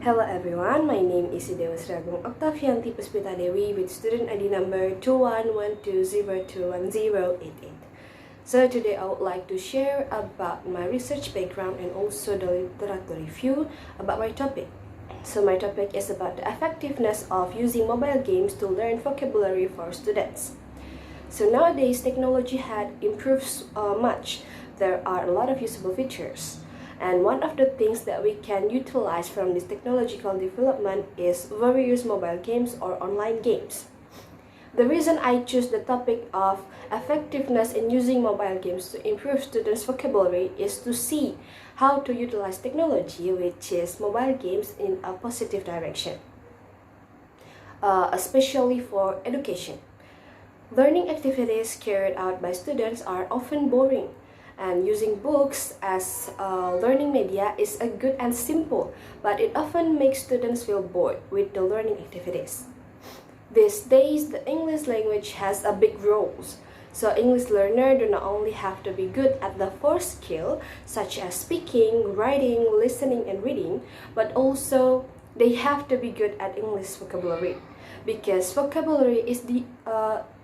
Hello everyone, my name is Agung Oktaviyanti Dewi with student ID number 2112021088. So today I would like to share about my research background and also the literature review about my topic. So my topic is about the effectiveness of using mobile games to learn vocabulary for students. So nowadays technology had improved much. There are a lot of usable features. And one of the things that we can utilize from this technological development is various mobile games or online games. The reason I choose the topic of effectiveness in using mobile games to improve students' vocabulary is to see how to utilize technology, which is mobile games, in a positive direction, especially for education. Learning activities carried out by students are often boring, and using books as learning media is a good and simple, but it often makes students feel bored with the learning activities. These days, the English language has a big role. So English learners do not only have to be good at the four skills, such as speaking, writing, listening, and reading, but also they have to be good at English vocabulary, because vocabulary is the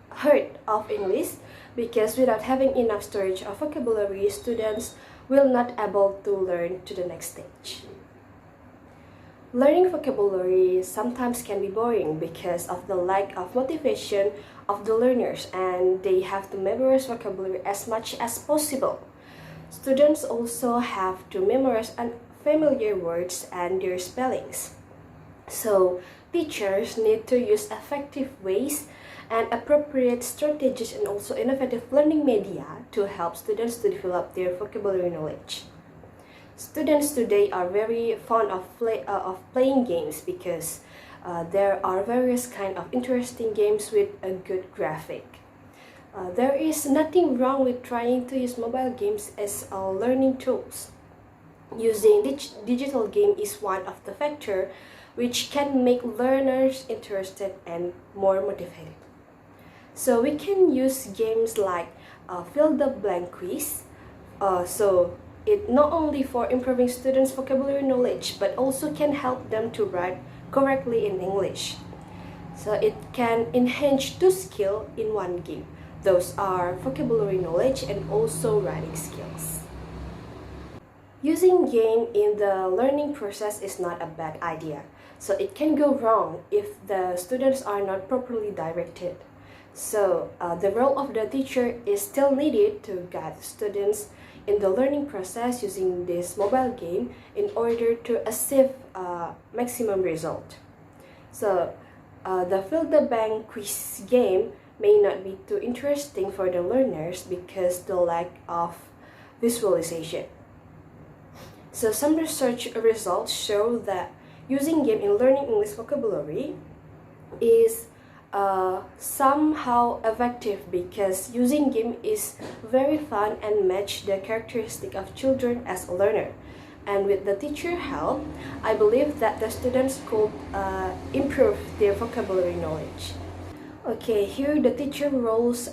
heart of English, because without having enough storage of vocabulary, students will not able to learn to the next stage. Learning vocabulary sometimes can be boring because of the lack of motivation of the learners, and they have to memorize vocabulary as much as possible. Students also have to memorize unfamiliar words and their spellings. So teachers need to use effective ways and appropriate strategies and also innovative learning media to help students to develop their vocabulary knowledge. Students today are very fond of playing games because there are various kind of interesting games with a good graphic. There is nothing wrong with trying to use mobile games as learning tools. Using digital game is one of the factors which can make learners interested and more motivated. So we can use games like fill the blank quiz. So it not only for improving students' vocabulary knowledge, but also can help them to write correctly in English. So it can enhance two skills in one game. Those are vocabulary knowledge and also writing skills. Using game in the learning process is not a bad idea. So it can go wrong if the students are not properly directed. So the role of the teacher is still needed to guide students in the learning process using this mobile game in order to achieve maximum result. So the fill the blank quiz game may not be too interesting for the learners because the lack of visualization. So some research results show that using game in learning English vocabulary is somehow effective because using game is very fun and match the characteristic of children as a learner. And with the teacher help, I believe that the students could improve their vocabulary knowledge. Okay, here the teacher roles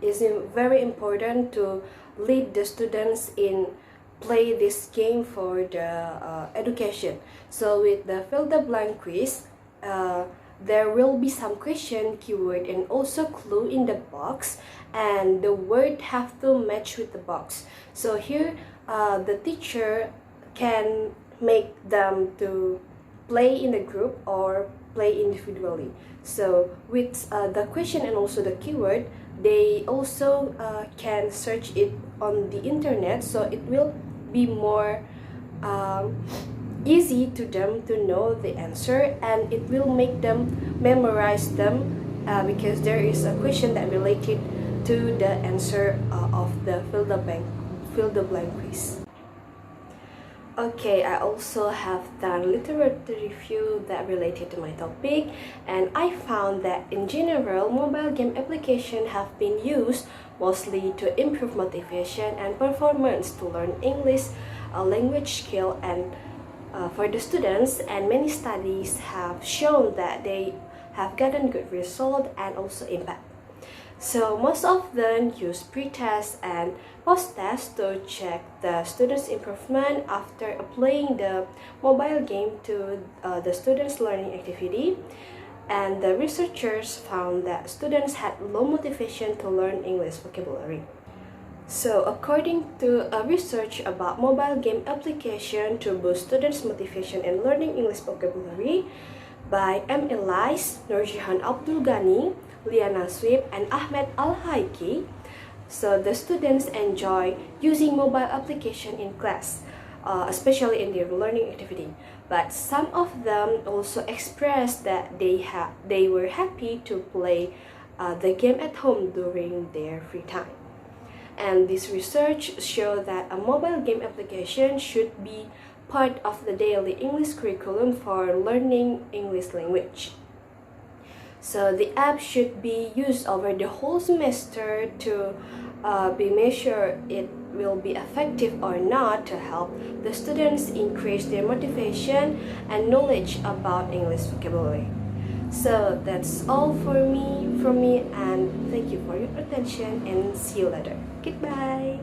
is very important to lead the students in play this game for the education. So with the fill the blank quiz, there will be some question, keyword, and also clue in the box, and the word have to match with the box. So here the teacher can make them to play in a group or play individually. So with the question and also the keyword, they also can search it on the internet, so it will be more easy to them to know the answer, and it will make them memorize them because there is a question that related to the answer of the fill the blank quiz. Okay, I also have done literature review that related to my topic, and I found that in general mobile game applications have been used mostly to improve motivation and performance to learn English language skill and for the students, and many studies have shown that they have gotten good result and also impact. So most of them use pre-test and post-test to check the students' improvement after applying the mobile game to the students' learning activity. And the researchers found that students had low motivation to learn English vocabulary. So according to a research about mobile game application to boost students' motivation in learning English vocabulary by M. Elise, Nurjihan Abdul Ghani, Liana Swip, and Ahmed Al-Haiki. So the students enjoy using mobile application in class, especially in their learning activity. But some of them also expressed that they were happy to play the game at home during their free time. And this research showed that a mobile game application should be part of the daily English curriculum for learning English language. So the app should be used over the whole semester to be measured it will be effective or not to help the students increase their motivation and knowledge about English vocabulary. So that's all from me, and thank you for your attention, and see you later. Goodbye.